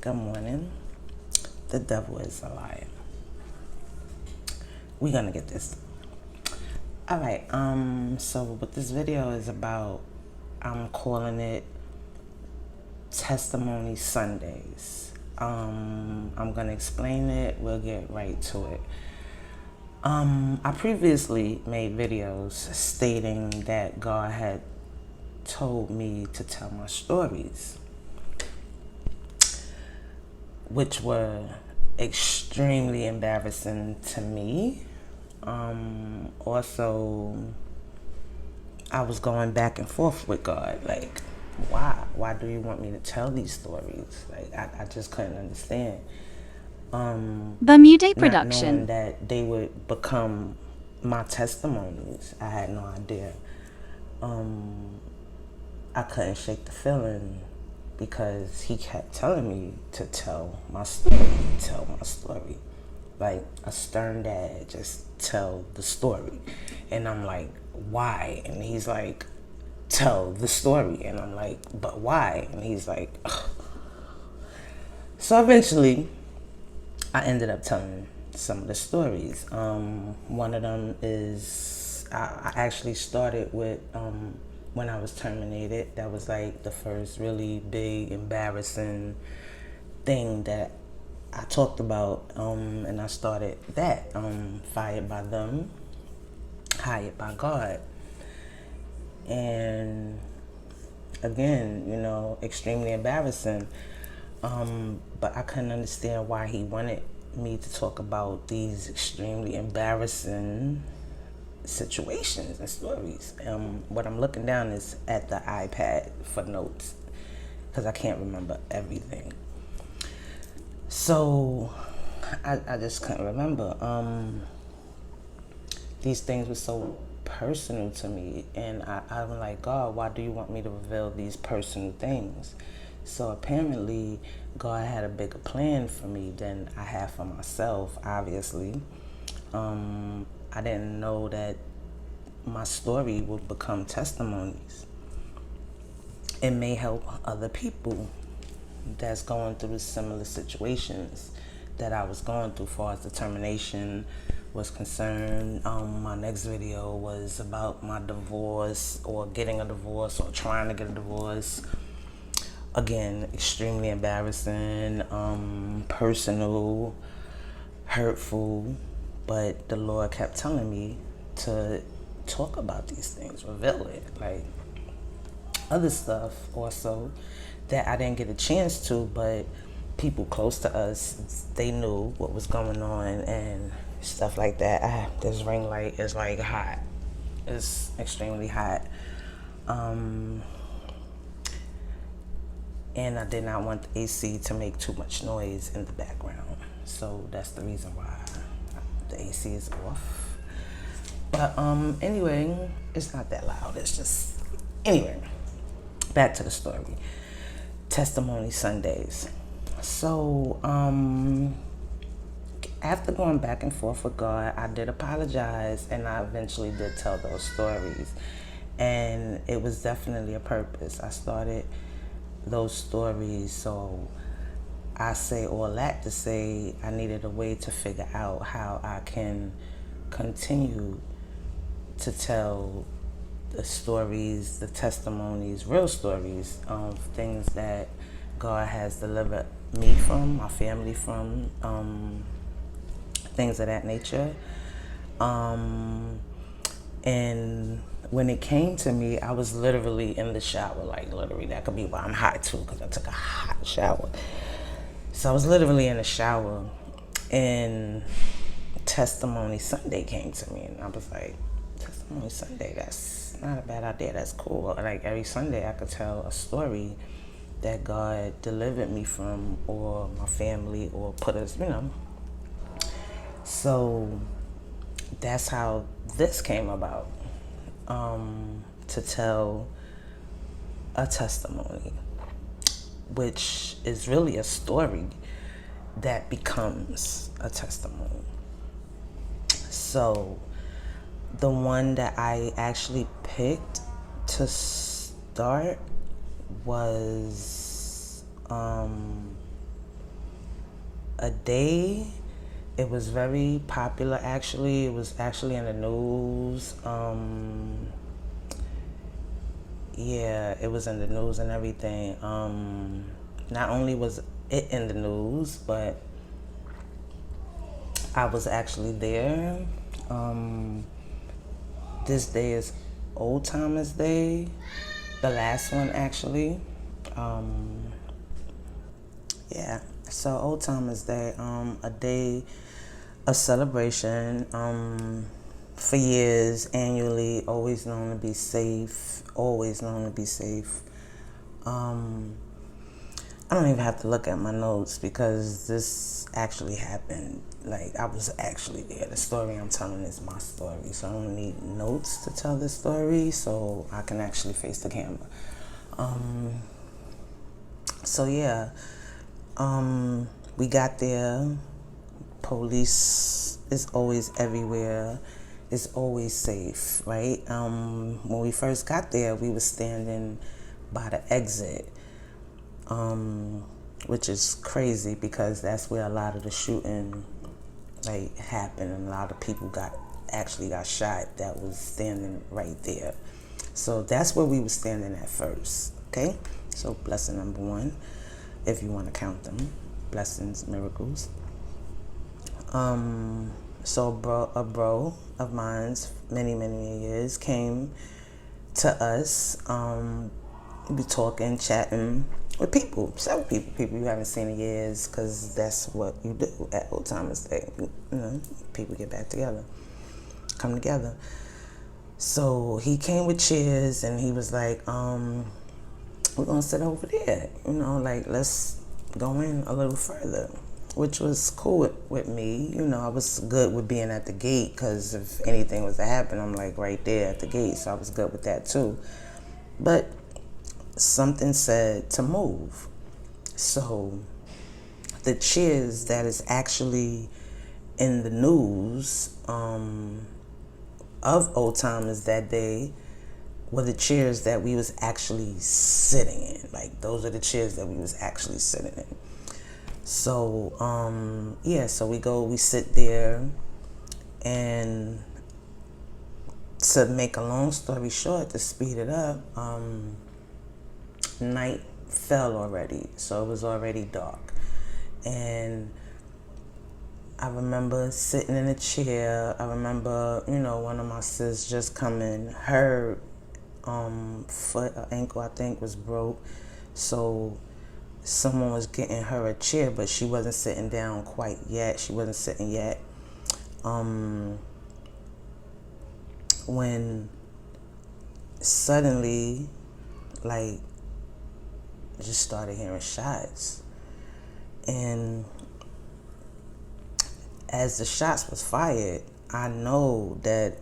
Good morning. The devil is a liar. We're gonna get this. All right. So what this video is about, I'm calling it Testimony Sundays. I'm gonna explain it. We'll get right to it. I previously made videos stating that God had told me to tell my stories, which were extremely embarrassing to me. Also, I was going back and forth with God, like, why do you want me to tell these stories? Like, I just couldn't understand. Bermudez Not knowing Production. that they would become my testimonies. I had no idea. I couldn't shake the feeling because he kept telling me to tell my story. Like a stern dad, just tell the story. And I'm like, why? And he's like, tell the story. And I'm like, but why? And he's like, ugh. So eventually, I ended up telling some of the stories. One of them is, I actually started with when I was terminated. That was like the first really big, embarrassing thing that I talked about, and I started that, fired by them, hired by God. And again, extremely embarrassing. But I couldn't understand why he wanted me to talk about these extremely embarrassing situations and stories. What I'm looking down is at the iPad for notes because I can't remember everything. So I just couldn't remember. These things were so personal to me, and I'm like, God, why do you want me to reveal these personal things? So apparently God had a bigger plan for me than I had for myself, obviously. I didn't know that my story would become testimonies. It may help other people that's going through similar situations that I was going through, far as determination was concerned. My next video was about my divorce, or getting a divorce, or trying to get a divorce. Again, extremely embarrassing, personal, hurtful, but the Lord kept telling me to talk about these things, reveal it. Like other stuff also that I didn't get a chance to, but people close to us, they knew what was going on and stuff like that. This ring light is like hot. It's extremely hot. And I did not want the AC to make too much noise in the background. So that's the reason why the AC is off. But anyway, it's not that loud. It's just, anyway, back to the story. Testimony Sundays. So after going back and forth with God, I did apologize, and I eventually did tell those stories. And it was definitely a purpose. I started those stories, so I say all that to say I needed a way to figure out how I can continue to tell the stories, the testimonies, real stories of things that God has delivered me from, my family from, things of that nature. And when it came to me, I was literally in the shower, like literally. That could be why I'm hot too, because I took a hot shower. So I was literally in the shower, and Testimony Sunday came to me, and I was like, Testimony Sunday, that's not a bad idea, that's cool. Like every Sunday I could tell a story that God delivered me from, or my family, or put us, So that's how this came about, to tell a testimony, which is really a story that becomes a testimony. So the one that I actually picked to start was a day. It was very popular, actually. It was actually in the news. Yeah, it was in the news and everything. Not only was it in the news, but I was actually there. This day is Old Timers Day, the last one actually. Yeah, so Old Timers Day, a day of celebration. For years, annually, always known to be safe. Always known to be safe. I don't even have to look at my notes because this actually happened. Like, I was actually there. The story I'm telling is my story, so I don't need notes to tell this story, so I can actually face the camera. So yeah, we got there. Police is always everywhere. It's always safe, right? When we first got there, we were standing by the exit, which is crazy because that's where a lot of the shooting happened, and a lot of people actually got shot that was standing right there. So that's where we were standing at first. Okay, so blessing number one, if you want to count them, blessings, miracles. So a bro of mine's, many years, came to us. We talking, chatting with several people you haven't seen in years, because that's what you do at Old Timers Day. You know, people get back together, come together. So he came with chairs and he was like, we're gonna sit over there, let's go in a little further, which was cool with me. I was good with being at the gate, because if anything was to happen, I'm like right there at the gate, so I was good with that too. But something said to move. So the chairs that is actually in the news of Old Timers that day were the chairs that we was actually sitting in. Like, those are the chairs that we was actually sitting in. So so we sit there, and to make a long story short, to speed it up, night fell already, so it was already dark. And I remember sitting in a chair. I remember, one of my sis just coming. Her foot or ankle, I think, was broke. So someone was getting her a chair, but she wasn't sitting down quite yet. She wasn't sitting yet. When suddenly, just started hearing shots. And as the shots was fired, I know that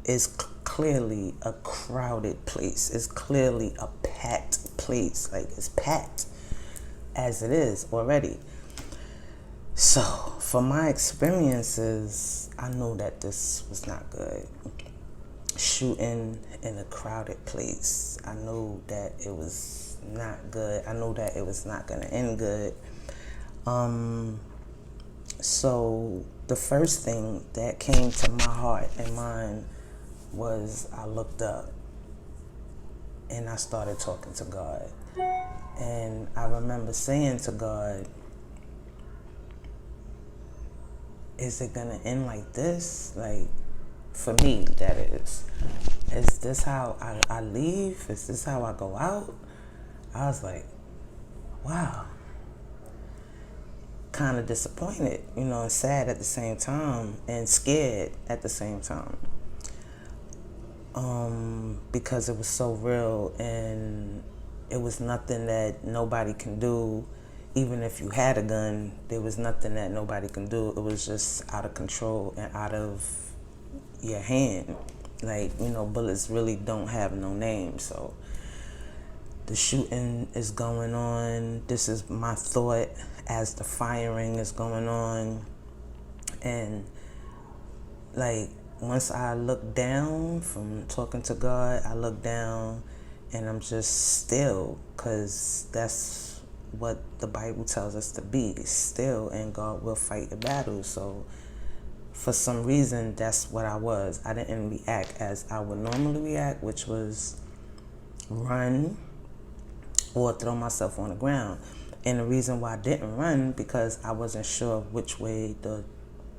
it's clearly a crowded place. It's clearly a packed place. Like, it's packed as it is already. So from my experiences, I know that this was not good. Shooting in a crowded place, I know that it was not good. I know that it was not going to end good. So the first thing that came to my heart and mind was, I looked up and I started talking to God. And I remember saying to God, is it gonna end like this? Like, for me, that is. Is this how I leave? Is this how I go out? I was like, wow. Kind of disappointed, and sad at the same time, and scared at the same time. Because it was so real, and it was nothing that nobody can do. Even if you had a gun, there was nothing that nobody can do. It was just out of control and out of your hand. Like, bullets really don't have no name. So the shooting is going on. This is my thought as the firing is going on. And once I look down from talking to God, I look down and I'm just still, because that's what the Bible tells us to be, still, and God will fight your battles. So for some reason, that's what I was. I didn't react as I would normally react, which was run or throw myself on the ground. And the reason why I didn't run, because I wasn't sure which way the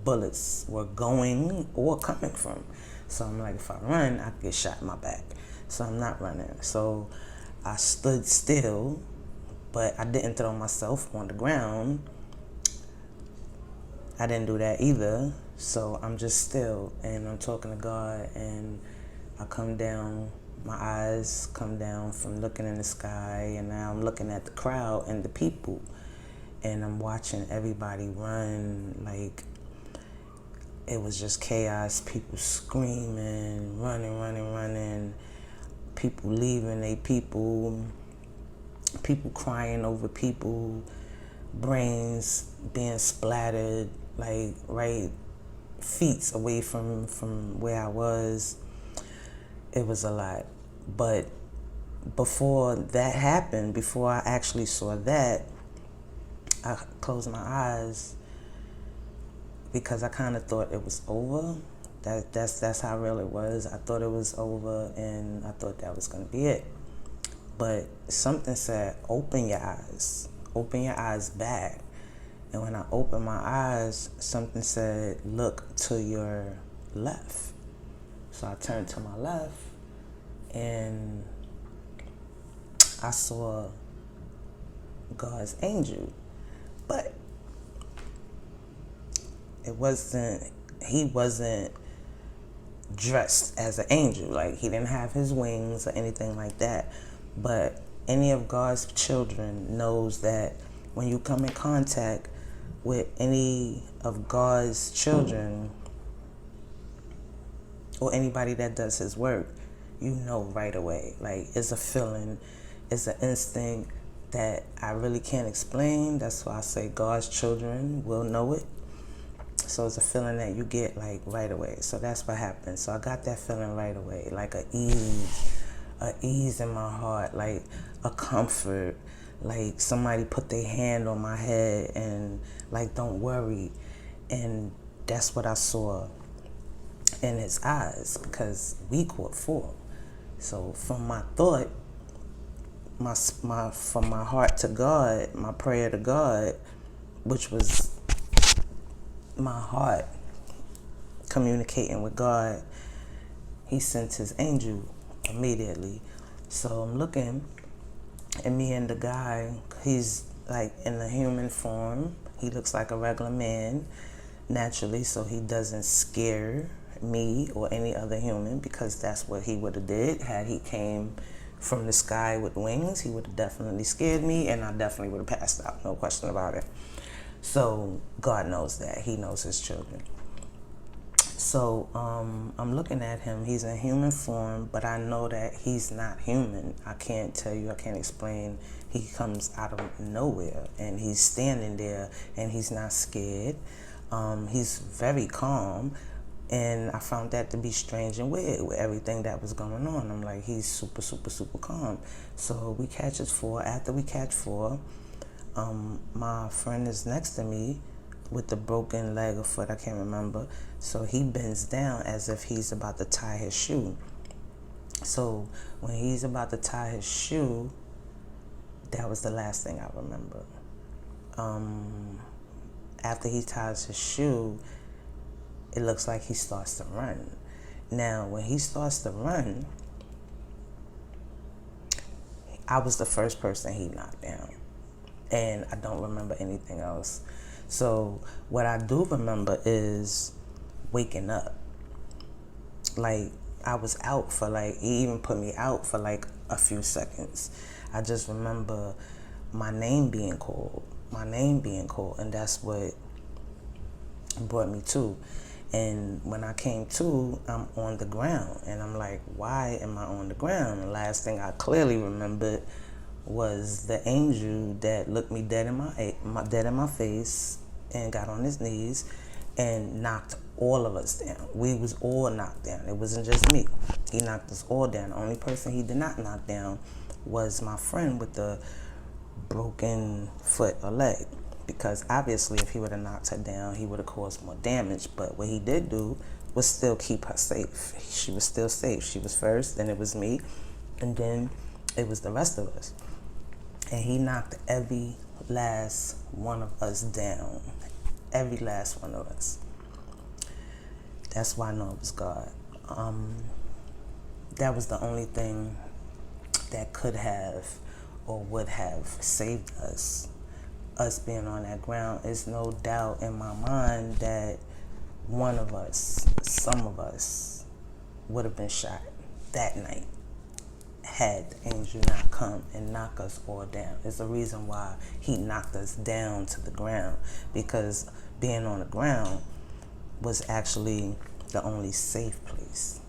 bullets were going or coming from. So I'm like, if I run, I could get shot in my back. So I'm not running. So I stood still, but I didn't throw myself on the ground. I didn't do that either. So I'm just still, and I'm talking to God, and I come down, my eyes come down from looking in the sky, and now I'm looking at the crowd and the people, and I'm watching everybody run. Like, it was just chaos, people screaming, running, people leaving they people crying over people, brains being splattered, like right feet away from where I was. It was a lot. But before that happened, before I actually saw that, I closed my eyes because I kind of thought it was over. That's how real it was. I thought it was over, and I thought that was going to be it. But something said, open your eyes back. And when I opened my eyes, something said, look to your left. So I turned to my left, and I saw God's angel. But he wasn't dressed as an angel. Like, he didn't have his wings or anything like that. But any of God's children knows that when you come in contact with any of God's children or anybody that does his work, you know right away. Like, it's a feeling, it's an instinct that I really can't explain. That's why I say God's children will know it. So it's a feeling that you get like right away. So that's what happened. So I got that feeling right away, like a ease in my heart, like a comfort, like somebody put their hand on my head and like, don't worry. And that's what I saw in his eyes, because we caught 4. So from my thought, from my heart to God, my prayer to God, which was my heart communicating with God, he sent his angel immediately. So I'm looking, and me and the guy, he's like in the human form. He looks like a regular man naturally, so he doesn't scare me or any other human, because that's what he would have did. Had he came from the sky with wings, he would have definitely scared me, and I definitely would have passed out, no question about it. So God knows that. He knows his children. So I'm looking at him. He's in human form, but I know that he's not human. I can't tell you, I can't explain. He comes out of nowhere, and he's standing there, and he's not scared. He's very calm, and I found that to be strange and weird with everything that was going on. I'm like, he's super, super, super calm. So we catch his 4. After we catch 4, my friend is next to me with the broken leg or foot, I can't remember. So he bends down as if he's about to tie his shoe. So when he's about to tie his shoe, that was the last thing I remember. After he ties his shoe, it looks like he starts to run. Now, when he starts to run, I was the first person he knocked down. And I don't remember anything else. So what I do remember is waking up. Like, I was out for like, he even put me out for like a few seconds. I just remember my name being called, and that's what brought me to. And when I came to, I'm on the ground, and I'm like, why am I on the ground? The last thing I clearly remembered was the angel that looked me dead in my face and got on his knees and knocked all of us down. We was all knocked down. It wasn't just me. He knocked us all down. The only person he did not knock down was my friend with the broken foot or leg. Because obviously if he would have knocked her down, he would have caused more damage. But what he did do was still keep her safe. She was still safe. She was first, then it was me, and then it was the rest of us. And he knocked every last one of us down. Every last one of us. That's why I know it was God. That was the only thing that could have or would have saved us. Us being on that ground. There's no doubt in my mind that one of us, some of us, would have been shot that night had the angel not come and knock us all down. There's a reason why he knocked us down to the ground, because being on the ground was actually the only safe place,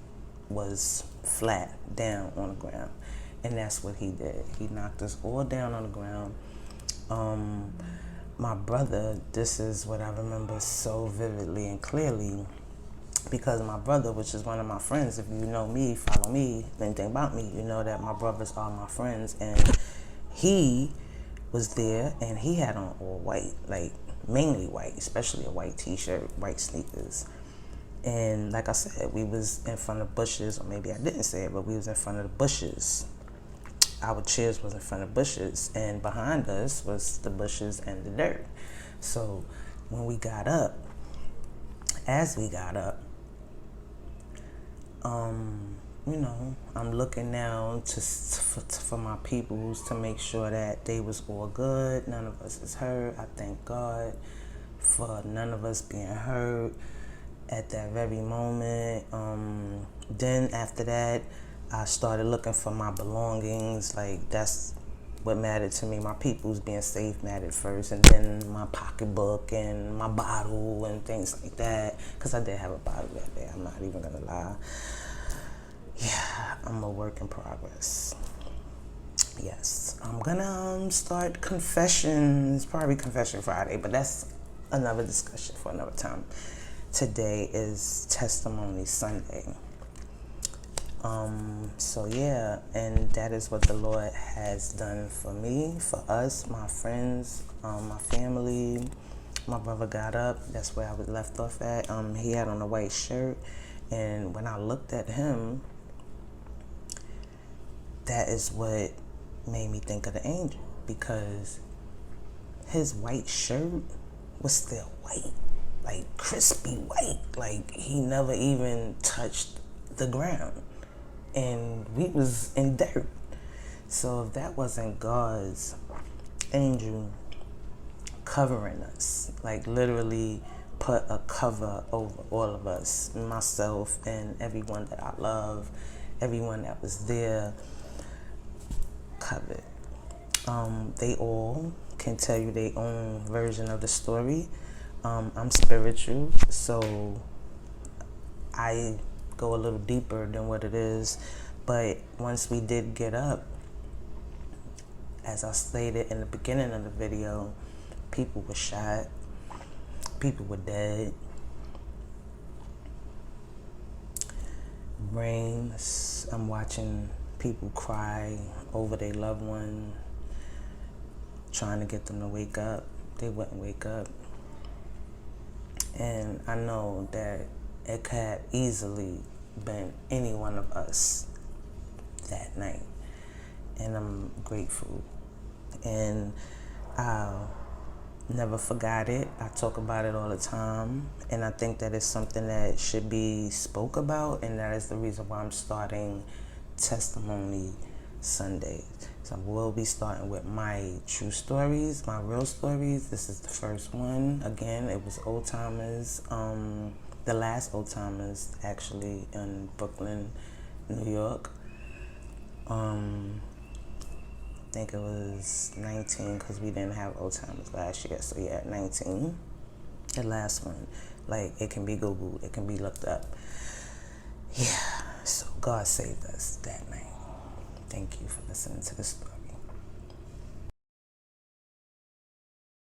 was flat down on the ground. And that's what he did. He knocked us all down on the ground. My brother, this is what I remember so vividly and clearly, because my brother, which is one of my friends, if you know me, follow me, anything about me, you know that my brothers are my friends, and he was there, and he had on all white, like mainly white, especially a white t-shirt, white sneakers. And like I said, we was in front of bushes, or maybe I didn't say it, but we was in front of the bushes. Our chairs was in front of bushes, and behind us was the bushes and the dirt. So when we got up, as we got up, you know, I'm looking now for my peoples to make sure that they was all good. None of us is hurt. I thank God for none of us being hurt at that very moment. Then after that, I started looking for my belongings. Like, that's what mattered to me. My people's being safe mattered first, and then my pocketbook and my bottle and things like that. Because I did have a bottle that day, I'm not even going to lie. Yeah, I'm a work in progress. Yes, I'm going to start confessions, probably Confession Friday, but that's another discussion for another time. Today is Testimony Sunday. So yeah, and that is what the Lord has done for me, for us, my friends, my family. My brother got up. That's where I was left off at. He had on a white shirt, and when I looked at him, that is what made me think of the angel, because his white shirt was still white, like crispy white, like he never even touched the ground. And we was in dirt. So if that wasn't God's angel covering us, like literally put a cover over all of us, myself and everyone that I love, everyone that was there, covered. They all can tell you their own version of the story. I'm spiritual, so I go a little deeper than what it is. But once we did get up, as I stated in the beginning of the video, people were shot, people were dead. Brains, I'm watching people cry over their loved one, trying to get them to wake up. They wouldn't wake up. And I know that it could have easily been any one of us that night. And I'm grateful. And I'll never forgot it. I talk about it all the time. And I think that it's something that should be spoke about. And that is the reason why I'm starting Testimony Sunday. So I will be starting with my true stories, my real stories. This is the first one. Again, it was old timers. The last old timers, actually, in Brooklyn, New York. I think it was 19, because we didn't have old timers last year. So yeah, 19. The last one. Like, it can be Googled, it can be looked up. Yeah, so God saved us that night. Thank you for listening to the story.